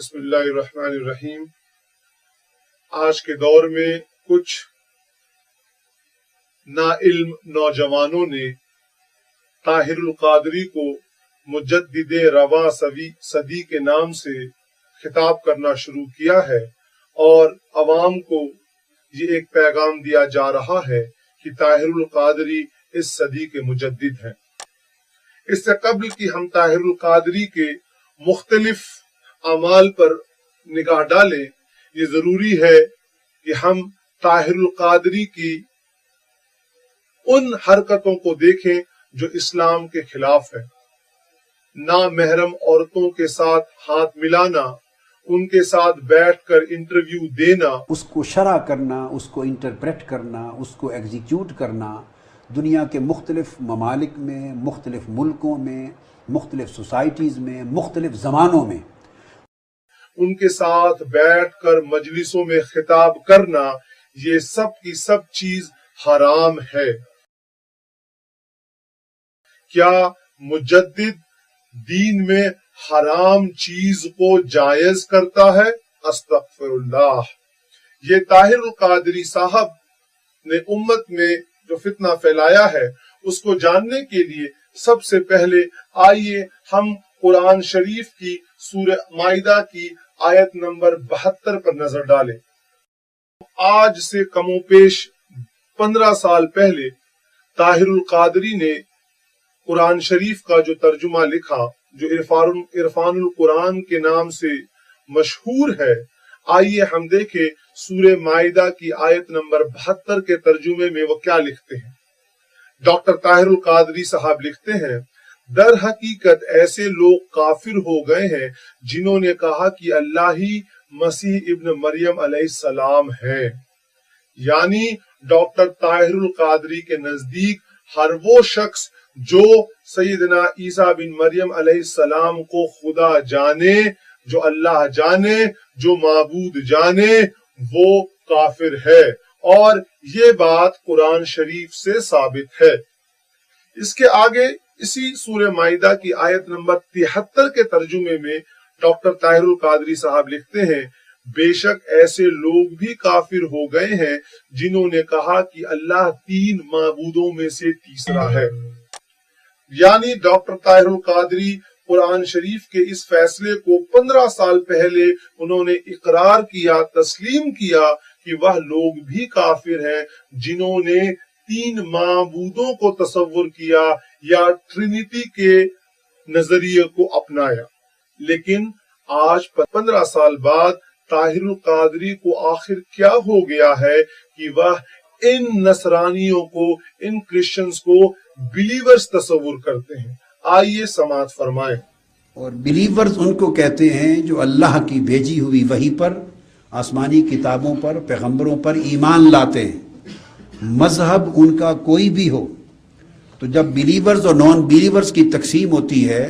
بسم اللہ الرحمن الرحیم۔ آج کے دور میں کچھ ناعلم نوجوانوں نے طاہر القادری کو مجدد رواں صدی کے نام سے خطاب کرنا شروع کیا ہے اور عوام کو یہ ایک پیغام دیا جا رہا ہے کہ طاہر القادری اس صدی کے مجدد ہیں۔ اس سے قبل کہ ہم طاہر القادری کے مختلف اعمال پر نگاہ ڈالیں، یہ ضروری ہے کہ ہم طاہر القادری کی ان حرکتوں کو دیکھیں جو اسلام کے خلاف ہے۔ نامحرم عورتوں کے ساتھ ہاتھ ملانا، ان کے ساتھ بیٹھ کر انٹرویو دینا، اس کو شرح کرنا، اس کو انٹرپریٹ کرنا، اس کو ایگزیکیوٹ کرنا، دنیا کے مختلف ممالک میں، مختلف ملکوں میں، مختلف سوسائٹیز میں، مختلف زمانوں میں ان کے ساتھ بیٹھ کر مجلسوں میں خطاب کرنا، یہ سب کی سب چیز حرام ہے۔ کیا مجدد دین میں حرام چیز کو جائز کرتا ہے؟ استغفر اللہ۔ یہ طاہر القادری صاحب نے امت میں جو فتنہ پھیلایا ہے اس کو جاننے کے لیے سب سے پہلے آئیے ہم قرآن شریف کی سورہ مائدہ کی آیت نمبر 72 پر نظر ڈالیں۔ آج سے کم و بیش 15 سال پہلے طاہر القادری نے قرآن شریف کا جو ترجمہ لکھا، جو عرفان القرآن کے نام سے مشہور ہے، آئیے ہم دیکھیں سورہ مائدہ کی آیت نمبر 72 کے ترجمے میں وہ کیا لکھتے ہیں۔ ڈاکٹر طاہر القادری صاحب لکھتے ہیں، در حقیقت ایسے لوگ کافر ہو گئے ہیں جنہوں نے کہا کہ اللہ ہی مسیح ابن مریم علیہ السلام ہے۔ یعنی ڈاکٹر طاہر القادری کے نزدیک ہر وہ شخص جو سیدنا عیسیٰ بن مریم علیہ السلام کو خدا جانے، جو اللہ جانے، جو معبود جانے، وہ کافر ہے، اور یہ بات قرآن شریف سے ثابت ہے۔ اس کے آگے اسی سورہ مائدہ کی آیت نمبر 73 کے ترجمے میں ڈاکٹر طاہر القادری صاحب لکھتے ہیں، بے شک ایسے لوگ بھی کافر ہو گئے ہیں جنہوں نے کہا کہ اللہ 3 معبودوں میں سے تیسرا ہے۔ یعنی ڈاکٹر طاہر القادری قرآن شریف کے اس فیصلے کو 15 سال پہلے انہوں نے اقرار کیا، تسلیم کیا کہ وہ لوگ بھی کافر ہیں جنہوں نے 3 معبودوں کو تصور کیا یا ٹرینیٹی کے نظریے کو اپنایا۔ لیکن آج 15 سال بعد طاہر القادری کو آخر کیا ہو گیا ہے کہ وہ ان نصرانیوں کو، ان کرسچنز کو بلیورز تصور کرتے ہیں۔ آئیے سماعت فرمائیں۔ اور بلیورز ان کو کہتے ہیں جو اللہ کی بھیجی ہوئی وحی پر، آسمانی کتابوں پر، پیغمبروں پر ایمان لاتے ہیں، مذہب ان کا کوئی بھی ہو۔ تو جب بلیورز اور نان بلیورز کی تقسیم ہوتی ہے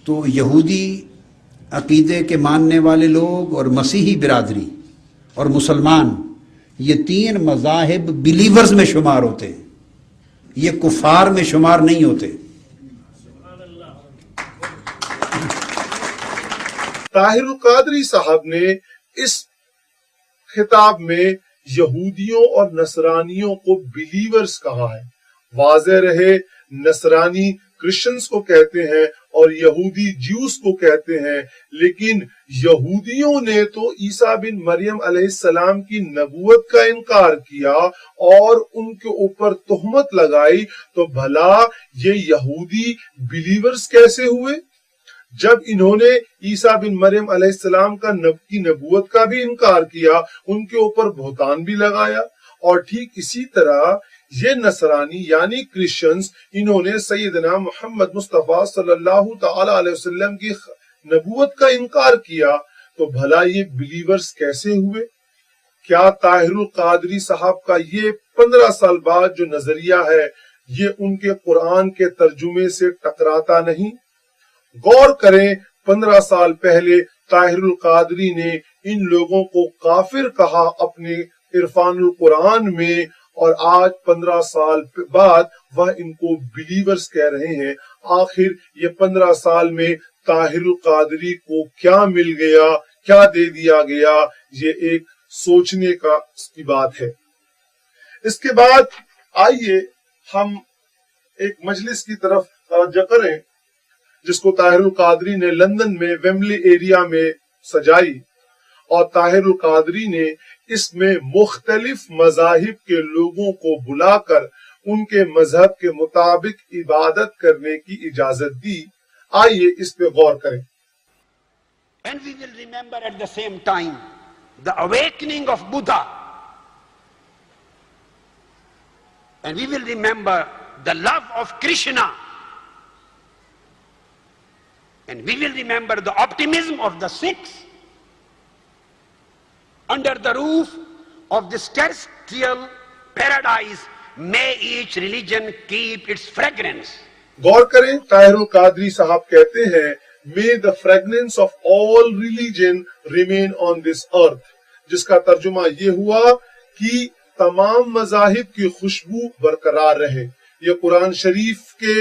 تو یہودی عقیدے کے ماننے والے لوگ اور مسیحی برادری اور مسلمان، یہ 3 مذاہب بلیورز میں شمار ہوتے ہیں، یہ کفار میں شمار نہیں ہوتے۔ طاہر القادری صاحب نے اس خطاب میں یہودیوں اور نصرانیوں کو بلیورز کہا ہے۔ واضح رہے، نصرانی کرسچنز کو کہتے ہیں اور یہودی جیوز کو کہتے ہیں، لیکن یہودیوں نے تو عیسیٰ بن مریم علیہ السلام کی نبوت کا انکار کیا اور ان کے اوپر تہمت لگائی، تو بھلا یہ یہودی بلیورز کیسے ہوئے جب انہوں نے عیسیٰ بن مریم علیہ السلام کی نبوت کا بھی انکار کیا، ان کے اوپر بہتان بھی لگایا؟ اور ٹھیک اسی طرح یہ نصرانی یعنی کرسچنز، انہوں نے سیدنا محمد مصطفیٰ صلی اللہ تعالی علیہ وسلم کی نبوت کا انکار کیا، تو بھلا یہ بلیورز کیسے ہوئے؟ کیا طاہر القادری صاحب کا یہ 15 سال بعد جو نظریہ ہے یہ ان کے قرآن کے ترجمے سے ٹکراتا نہیں؟ غور کریں، 15 سال پہلے طاہر القادری نے ان لوگوں کو کافر کہا اپنے عرفان القرآن میں، اور آج 15 سال بعد وہ ان کو بلیورز کہہ رہے ہیں۔ آخر یہ 15 سال میں طاہر القادری کو کیا مل گیا کیا دے دیا گیا، یہ ایک سوچنے کی بات ہے۔ اس کے بعد آئیے ہم ایک مجلس کی طرف توجہ کریں جس کو طاہر القادری نے لندن میں ویمبلی ایریا میں سجائی، اور طاہر القادری نے اس میں مختلف مذاہب کے لوگوں کو بلا کر ان کے مذہب کے مطابق عبادت کرنے کی اجازت دی۔ آئیے اس پہ غور کریں۔ And we will remember at the same time the awakening of Buddha. And we will remember the love of Krishna. And we will remember the optimism of the Sikhs. Under the roof of this terrestrial paradise, may each religion keep its fragrance. غور کریں، طاہر القادری صاحب کہتے ہیں May the fragrance of all religion remain on this earth، جس کا ترجمہ یہ ہوا کہ تمام مذاہب کی خوشبو برقرار رہے۔ یہ قرآن شریف کے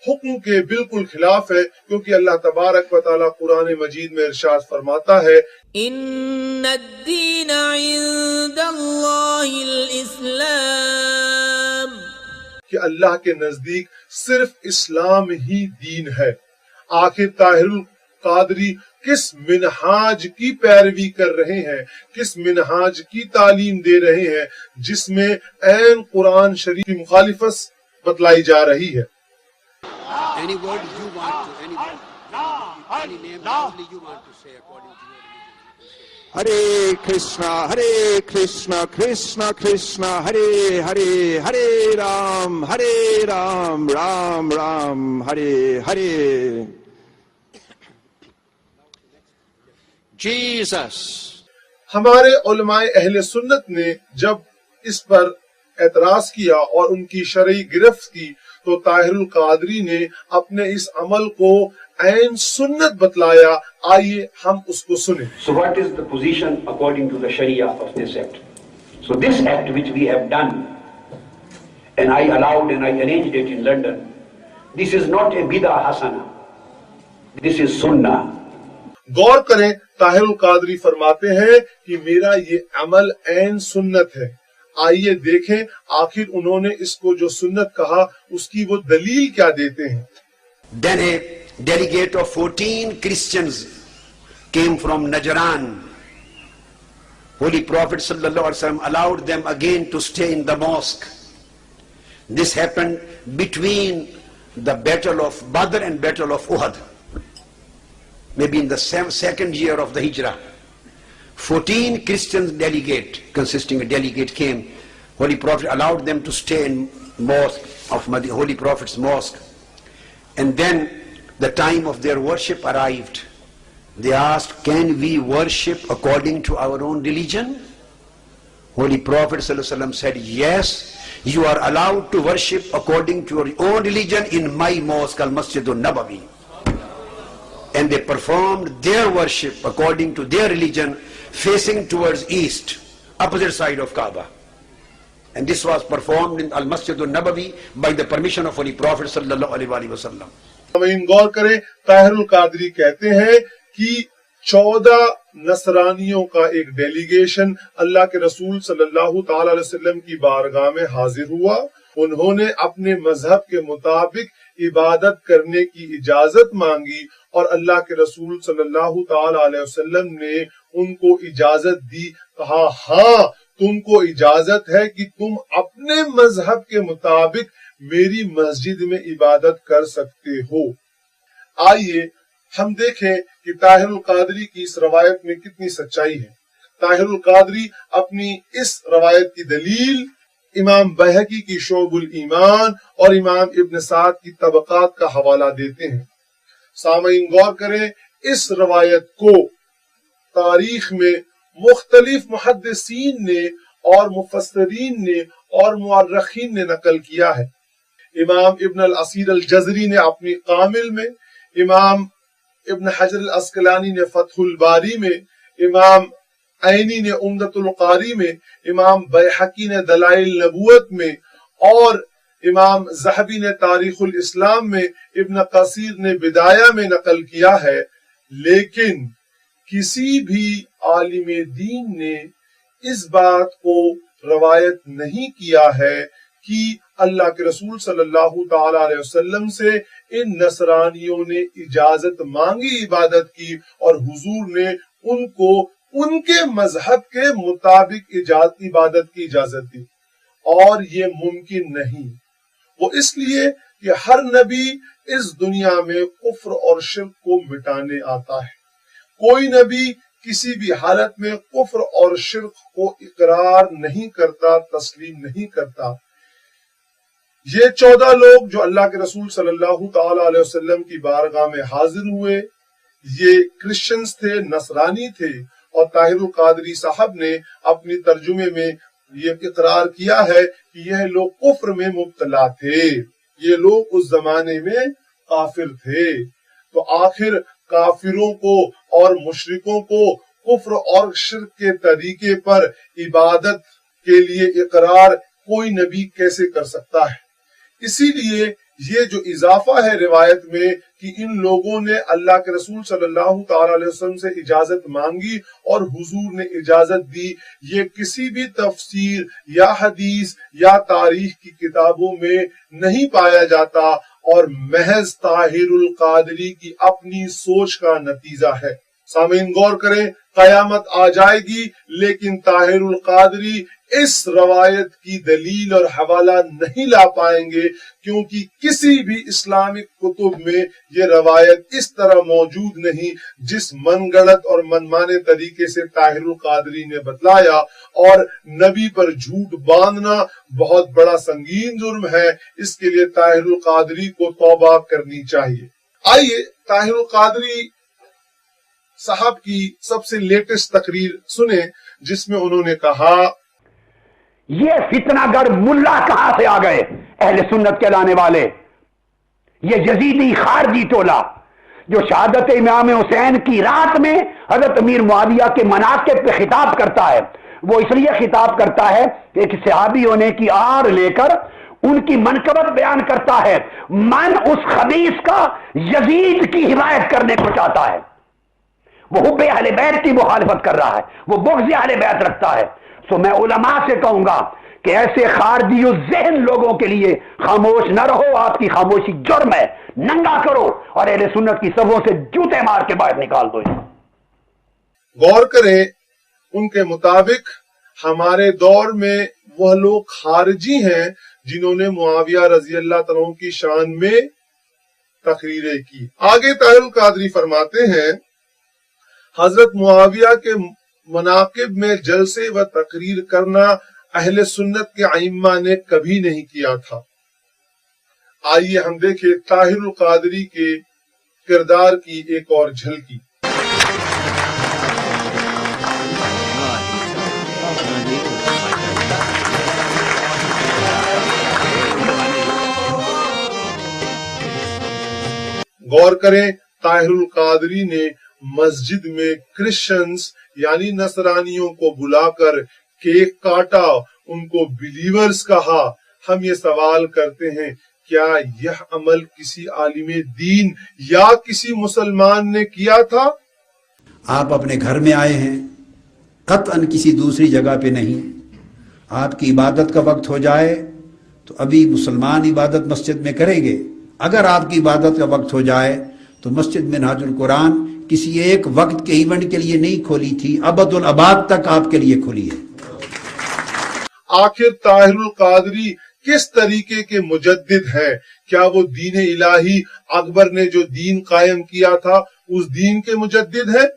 حکم کے بالکل خلاف ہے، کیونکہ اللہ تبارک و تعالیٰ قرآن مجید میں ارشاد فرماتا ہے ان الدین عند اللہ الاسلام، کہ اللہ کے نزدیک صرف اسلام ہی دین ہے۔ آخر طاہر القادری کس منہاج کی پیروی کر رہے ہیں، کس منہاج کی تعلیم دے رہے ہیں جس میں عین قرآن شریف کی مخالفت بتلائی جا رہی ہے۔ Any word you want to, any word, any name only you want to say according to your religion. Hare Krishna, Krishna Krishna, Hare Hare, Hare Ram, Ram Ram, Hare Hare. Jesus. ہمارے علماء اہل سنت نے جب اس پر اعتراض کیا اور ان کی شرعی گرفت کی تو طاہر القادری نے اپنے اس عمل کو عین سنت بتلایا۔ آئیے ہم اس کو سنیں۔ So what is the position according to the Sharia of this act? So this act which we have done, and I allowed and I arranged it in London, this is not a bid'ah hasana, this is sunnah. غور کریں، طاہر القادری فرماتے ہیں کہ میرا یہ عمل عین سنت ہے۔ آئیے دیکھیں آخر انہوں نے اس کو جو سنت کہا اس کی وہ دلیل کیا دیتے ہیں۔ Then a delegate of 14 Christians came from Najran. Holy Prophet sallallahu alaihi wasallam allowed them again to stay in the mosque. This happened between the battle of Badr and battle of Uhud, maybe in the second year of the Hijrah. 14 Christian delegate, consisting a delegate came. Holy Prophet allowed them to stay in mosque of Holy Prophet's mosque. And then the time of their worship arrived. They asked, can we worship according to our own religion? Holy Prophet ﷺ said, yes, you are allowed to worship according to your own religion in my mosque, Al-Masjid al-Nabawi. And they performed their worship according to their religion, facing towards east, opposite side of Kaaba. And this was performed in Al-Masjid al-Nabawi by the permission of Holy Prophet sallallahu alaihi wasallam. ہمیں غور کریں، طاہر القادری کہتے ہیں کہ 14 نصرانیوں کا ایک delegation اللہ کے رسول صلی اللہ تعالی علیہ وسلم کی بارگاہ میں حاضر ہوا۔ انہوں نے اپنے مذہب کے مطابق عبادت کرنے کی اجازت مانگی اور اللہ کے رسول صلی اللہ تعالی علیہ وسلم نے ان کو اجازت دی۔ کہا ہاں تم کو اجازت ہے کہ تم اپنے مذہب کے مطابق میری مسجد میں عبادت کر سکتے ہو۔ آئیے ہم دیکھیں کہ طاہر القادری کی اس روایت میں کتنی سچائی ہے۔ طاہر القادری اپنی اس روایت کی دلیل امام بہقی کی شعب الایمان اور امام ابن سعد کی طبقات کا حوالہ دیتے ہیں۔ سامعین غور کریں، اس روایت کو تاریخ میں مختلف محدثین نے اور مفسرین نے اور مورخین نے نقل کیا ہے۔ امام ابن الاسیر الجزری نے اپنی کامل میں، امام ابن حجر العسقلانی نے فتح الباری میں، امام عینی نے عمدۃ القاری میں، امام بیہقی نے دلائل نبوت میں، اور امام ذہبی نے تاریخ الاسلام میں، ابن کثیر نے بدایہ میں نقل کیا ہے۔ لیکن کسی بھی عالم دین نے اس بات کو روایت نہیں کیا ہے کہ اللہ کے رسول صلی اللہ تعالی علیہ وسلم سے ان نصرانیوں نے اجازت مانگی عبادت کی اور حضور نے ان کو ان کے مذہب کے مطابق عبادت کی اجازت دی، اور یہ ممکن نہیں۔ وہ اس لیے کہ ہر نبی اس دنیا میں کفر اور شرک کو مٹانے آتا ہے، کوئی نبی کسی بھی حالت میں کفر اور شرک کو اقرار نہیں کرتا، تسلیم نہیں کرتا۔ یہ 14 لوگ جو اللہ کے رسول صلی اللہ تعالی علیہ وسلم کی بارگاہ میں حاضر ہوئے، یہ کرسچنز تھے، نصرانی تھے، اور طاہر القادری صاحب نے اپنی ترجمے میں یہ اقرار کیا ہے کہ یہ لوگ کفر میں مبتلا تھے، یہ لوگ اس زمانے میں کافر تھے۔ تو آخر کافروں کو اور مشرکوں کو کفر اور شرک کے طریقے پر عبادت کے لیے اقرار کوئی نبی کیسے کر سکتا ہے؟ اسی لیے یہ جو اضافہ ہے روایت میں کہ ان لوگوں نے اللہ کے رسول صلی اللہ تعالی علیہ وسلم سے اجازت مانگی اور حضور نے اجازت دی، یہ کسی بھی تفسیر یا حدیث یا تاریخ کی کتابوں میں نہیں پایا جاتا، اور محض طاہر القادری کی اپنی سوچ کا نتیجہ ہے۔ سامعین غور کریں، قیامت آ جائے گی لیکن طاہر القادری اس روایت کی دلیل اور حوالہ نہیں لا پائیں گے، کیونکہ کسی بھی اسلامک کتب میں یہ روایت اس طرح موجود نہیں جس من گڑت اور من مانے طریقے سے طاہر القادری نے بتلایا۔ اور نبی پر جھوٹ باندھنا بہت بڑا سنگین جرم ہے، اس کے لیے طاہر القادری کو توبہ کرنی چاہیے۔ آئیے طاہر القادری صاحب کی سب سے لیٹسٹ تقریر سنیں، جس میں انہوں نے کہا، یہ فتنہ گر ملا کہاں سے آ گئے؟ اہل سنت کے لانے والے، یہ یزیدی خارجی ٹولہ جو شہادت امام حسین کی رات میں حضرت امیر معاویہ کے مناقب پہ خطاب کرتا ہے۔ وہ اس لیے خطاب کرتا ہے کہ ایک صحابی ہونے کی آڑ لے کر ان کی منقبت بیان کرتا ہے، من اس خبیث کا یزید کی حمایت کرنے کو چاہتا ہے، وہ حب اہل بیت کی مخالفت کر رہا ہے، وہ بغض اہل بیت رکھتا ہے۔ سو میں علماء سے کہوں گا کہ ایسے خارجی ذہن لوگوں کے لیے خاموش نہ رہو، آپ کی خاموشی جرم ہے، ننگا کرو اور اہل سنت کی صفوں سے جوتے مار کے باہر نکال دو۔ غور کریں، ان کے مطابق ہمارے دور میں وہ لوگ خارجی ہیں جنہوں نے معاویہ رضی اللہ تعالیٰ کی شان میں تقریریں کی۔ آگے طاہر القادری فرماتے ہیں، حضرت معاویہ کے مناقب میں جلسے و تقریر کرنا اہل سنت کے ائمہ نے کبھی نہیں کیا تھا۔ آئیے ہم دیکھیں طاہر القادری کے کردار کی ایک اور جھلکی۔ غور کریں، طاہر القادری نے مسجد میں کرسچنز یعنی نصرانیوں کو بلا کر کیک کاٹا، ان کو بلیورز کہا۔ ہم یہ سوال کرتے ہیں، کیا یہ عمل کسی عالم دین یا کسی مسلمان نے کیا تھا؟ آپ اپنے گھر میں آئے ہیں، قطعاً کسی دوسری جگہ پہ نہیں۔ آپ کی عبادت کا وقت ہو جائے تو ابھی مسلمان عبادت مسجد میں کریں گے، اگر آپ کی عبادت کا وقت ہو جائے تو مسجد منہاج القرآن کسی ایک وقت کے ایونٹ کے لیے نہیں کھولی تھی، ابد الاباد تک آپ کے لیے کھلی ہے۔ آخر طاہر القادری کس طریقے کے مجدد ہیں؟ کیا وہ دین الہی اکبر نے جو دین قائم کیا تھا اس دین کے مجدد ہیں؟